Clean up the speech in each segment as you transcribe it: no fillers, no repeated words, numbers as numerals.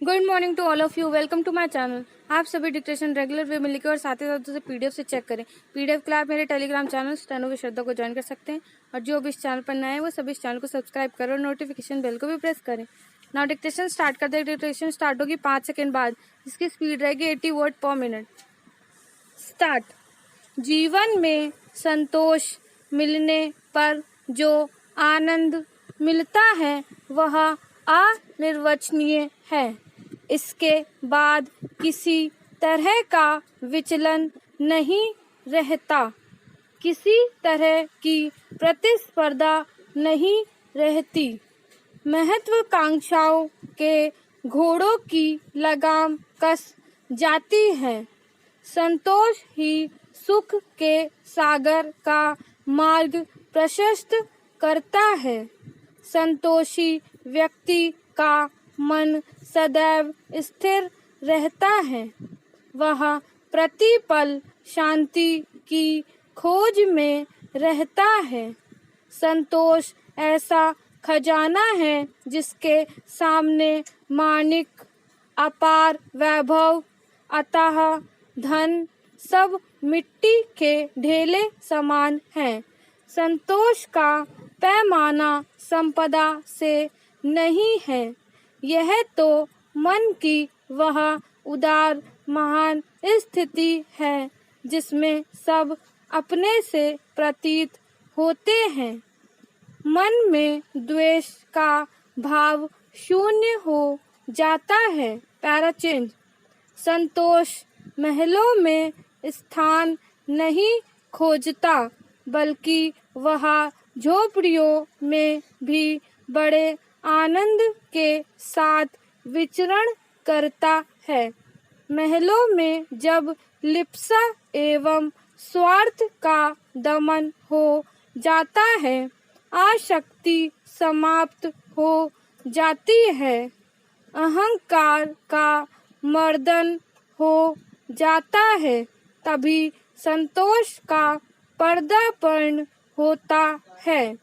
Good morning to all of you. Welcome to my channel. आप सभी dictation regular way में लिखें और साथ ही साथ उसे पीडीएफ से चेक करें। पीडीएफ के लिए आप मेरे टेलीग्राम चैनल स्टेनो विद श्रद्धा को ज्वाइन कर सकते हैं और जो भी इस चैनल पर नए हैं वो सभी इस चैनल को सब्सक्राइब करें और नोटिफिकेशन बेल को भी प्रेस करें। नाउ डिक्टेशन स्टार्ट करते हैं। डिक्टेशन स्टार्ट होगी 5 सेकेंड बाद। इसकी स्पीड रहेगी 80 वर्ड पर मिनट। स्टार्ट। जीवन में संतोष मिलने पर जो आनंद मिलता है वह अनिर्वचनीय है। इसके बाद किसी तरह का विचलन नहीं रहता, किसी तरह की प्रतिस्पर्धा नहीं रहती। महत्वाकांक्षाओं के घोड़ों की लगाम कस जाती है। संतोष ही सुख के सागर का मार्ग प्रशस्त करता है। संतोषी व्यक्ति का मन सदैव स्थिर रहता है। वह प्रतिपल शांति की खोज में रहता है। संतोष ऐसा खजाना है जिसके सामने माणिक, अपार वैभव, अथाह धन सब मिट्टी के ढेले समान हैं। संतोष का पैमाना संपदा से नहीं है। यह तो मन की वह उदार महान स्थिति है जिसमें सब अपने से प्रतीत होते हैं। मन में द्वेष का भाव शून्य हो जाता है। पैराचेंज। संतोष महलों में स्थान नहीं खोजता, बल्कि वह झोपड़ियों में भी बड़े आनंद के साथ विचरण करता है। महलों में जब लिप्सा एवं स्वार्थ का दमन हो जाता है, आसक्ति समाप्त हो जाती है, अहंकार का मर्दन हो जाता है, तभी संतोष का पर्दापण होता है।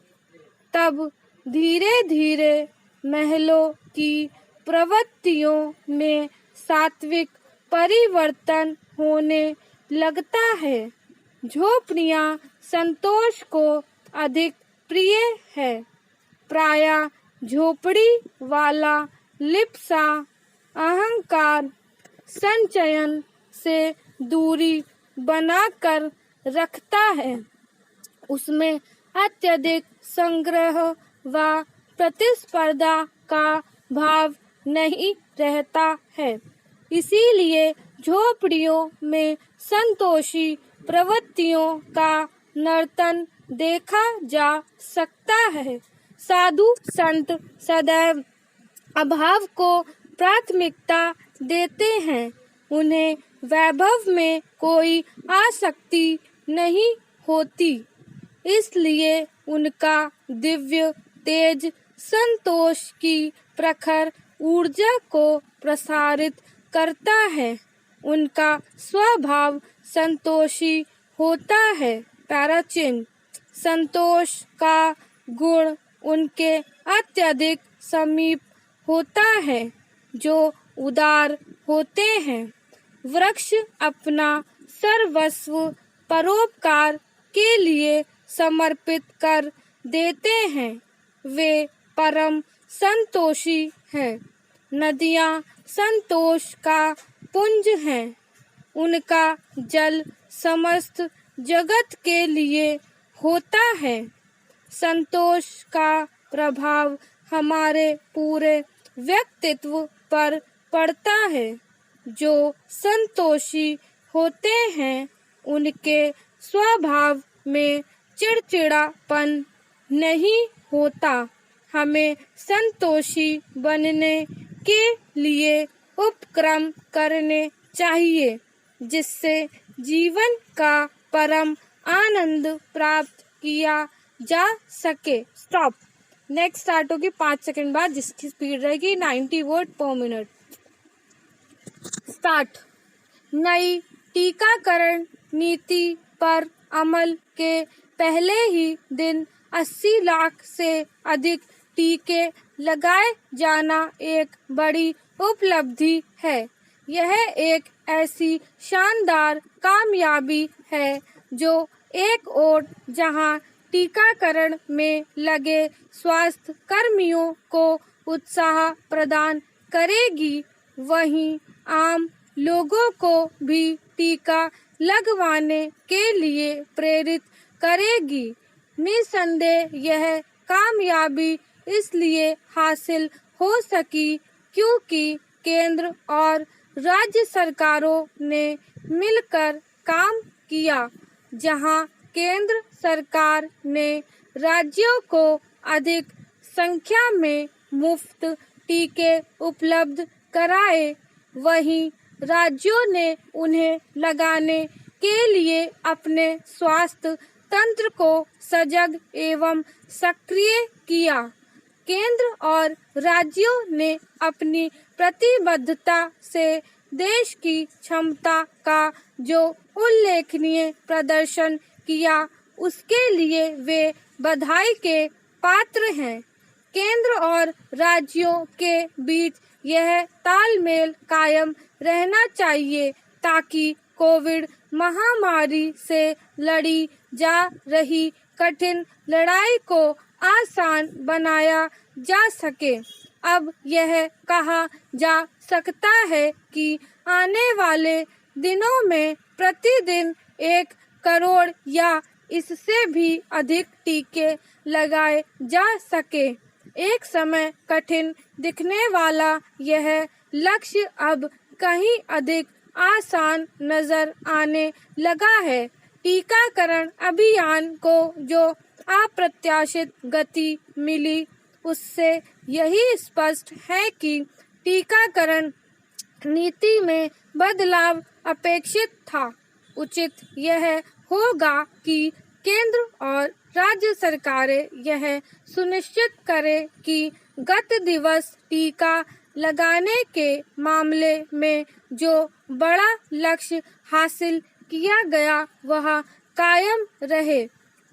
तब धीरे धीरे महलों की प्रवृत्तियों में सात्विक परिवर्तन होने लगता है। झोपड़ियाँ संतोष को अधिक प्रिय है। प्रायः झोपड़ी वाला लिप्सा, अहंकार, संचयन से दूरी बनाकर रखता है। उसमें अत्यधिक संग्रह व प्रतिस्पर्धा का भाव नहीं रहता है। इसीलिए झोपड़ियों में संतोषी प्रवृत्तियों का नर्तन देखा जा सकता है। साधु संत सदैव अभाव को प्राथमिकता देते हैं। उन्हें वैभव में कोई आसक्ति नहीं होती, इसलिए उनका दिव्य तेज संतोष की प्रखर ऊर्जा को प्रसारित करता है। उनका स्वभाव संतोषी होता है। पैराचिन। संतोष का गुण उनके अत्यधिक समीप होता है जो उदार होते हैं। वृक्ष अपना सर्वस्व परोपकार के लिए समर्पित कर देते हैं। वे परम संतोषी हैं। नदियाँ संतोष का पुंज हैं। उनका जल समस्त जगत के लिए होता है। संतोष का प्रभाव हमारे पूरे व्यक्तित्व पर पड़ता है। जो संतोषी होते हैं उनके स्वभाव में चिड़चिड़ापन नहीं होता। हमें संतोषी बनने के लिए उपक्रम करने चाहिए जिससे जीवन का परम आनंद प्राप्त किया जा सके। स्टॉप। नेक्स्ट स्टार्ट होगी 5 सेकंड बाद, जिसकी स्पीड रहेगी 90 वर्ड पर मिनट। स्टार्ट। नई टीकाकरण नीति पर अमल के पहले ही दिन 80 लाख से अधिक टीके लगाए जाना एक बड़ी उपलब्धि है। यह एक ऐसी शानदार कामयाबी है जो एक ओर जहां टीकाकरण में लगे स्वास्थ्य कर्मियों को उत्साह प्रदान करेगी, वहीं आम लोगों को भी टीका लगवाने के लिए प्रेरित करेगी। निसंदेह यह कामयाबी इसलिए हासिल हो सकी क्योंकि केंद्र और राज्य सरकारों ने मिलकर काम किया। जहां केंद्र सरकार ने राज्यों को अधिक संख्या में मुफ्त टीके उपलब्ध कराए, वहीं राज्यों ने उन्हें लगाने के लिए अपने स्वास्थ्य तंत्र को सजग एवं सक्रिय किया। केंद्र और राज्यों ने अपनी प्रतिबद्धता से देश की क्षमता का जो उल्लेखनीय प्रदर्शन किया, उसके लिए वे बधाई के पात्र हैं। केंद्र और राज्यों के बीच यह तालमेल कायम रहना चाहिए ताकि कोविड महामारी से लड़ी जा रही कठिन लड़ाई को आसान बनाया जा सके। अब यह कहा जा सकता है कि आने वाले दिनों में प्रतिदिन 1 करोड़ या इससे भी अधिक टीके लगाए जा सके। एक समय कठिन दिखने वाला यह लक्ष्य अब कहीं अधिक आसान नजर आने लगा है। टीकाकरण अभियान को जो अप्रत्याशित गति मिली, उससे यही स्पष्ट है कि टीकाकरण नीति में बदलाव अपेक्षित था। उचित यह होगा कि केंद्र और राज्य सरकारें यह सुनिश्चित करें कि गत दिवस टीका लगाने के मामले में जो बड़ा लक्ष्य हासिल किया गया वह कायम रहे।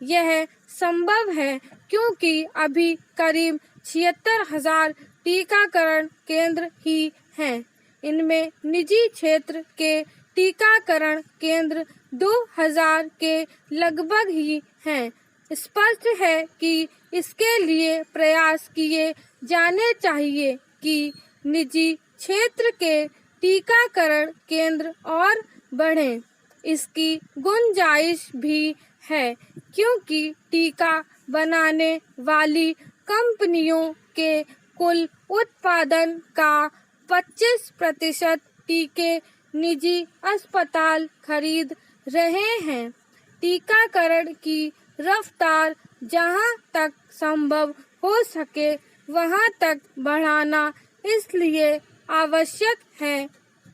यह संभव है क्योंकि अभी करीब 76,000 टीकाकरण केंद्र ही हैं। इनमें निजी क्षेत्र के टीकाकरण केंद्र 2,000 के लगभग ही हैं। स्पष्ट है कि इसके लिए प्रयास किए जाने चाहिए कि निजी क्षेत्र के टीकाकरण केंद्र और बढ़ें। इसकी गुंजाइश भी है क्योंकि टीका बनाने वाली कंपनियों के कुल उत्पादन का 25% टीके निजी अस्पताल खरीद रहे हैं। टीकाकरण की रफ्तार जहां तक संभव हो सके वहां तक बढ़ाना इसलिए आवश्यक है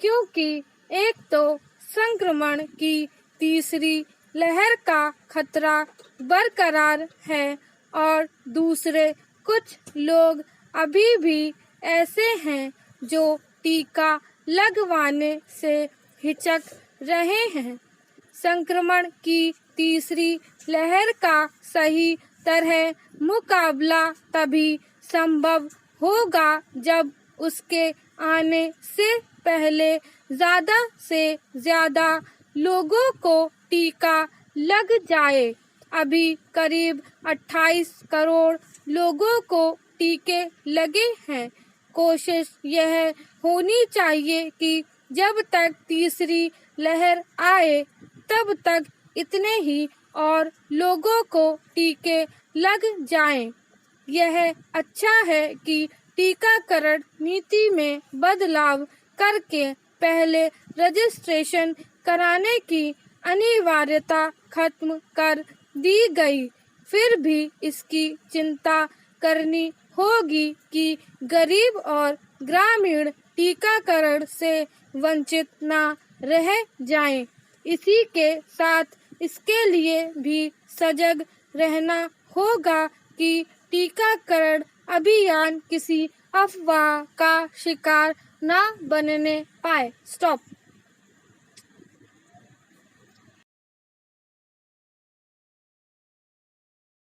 क्योंकि एक तो संक्रमण की तीसरी लहर का खतरा बरकरार है और दूसरे कुछ लोग अभी भी ऐसे हैं जो टीका लगवाने से हिचक रहे हैं। संक्रमण की तीसरी लहर का सही तरह मुकाबला तभी संभव होगा जब उसके आने से पहले ज़्यादा से ज़्यादा लोगों को टीका लग जाए। अभी करीब 28 करोड़ लोगों को टीके लगे हैं। कोशिश यह होनी चाहिए कि जब तक तीसरी लहर आए तब तक इतने ही और लोगों को टीके लग जाएं। यह अच्छा है कि टीकाकरण नीति में बदलाव करके पहले रजिस्ट्रेशन कराने की अनिवार्यता खत्म कर दी गई। फिर भी इसकी चिंता करनी होगी कि गरीब और ग्रामीण टीकाकरण से वंचित न रह जाएं। इसी के साथ इसके लिए भी सजग रहना होगा कि टीकाकरण अभियान किसी अफवाह का शिकार न बनने पाए। स्टॉप।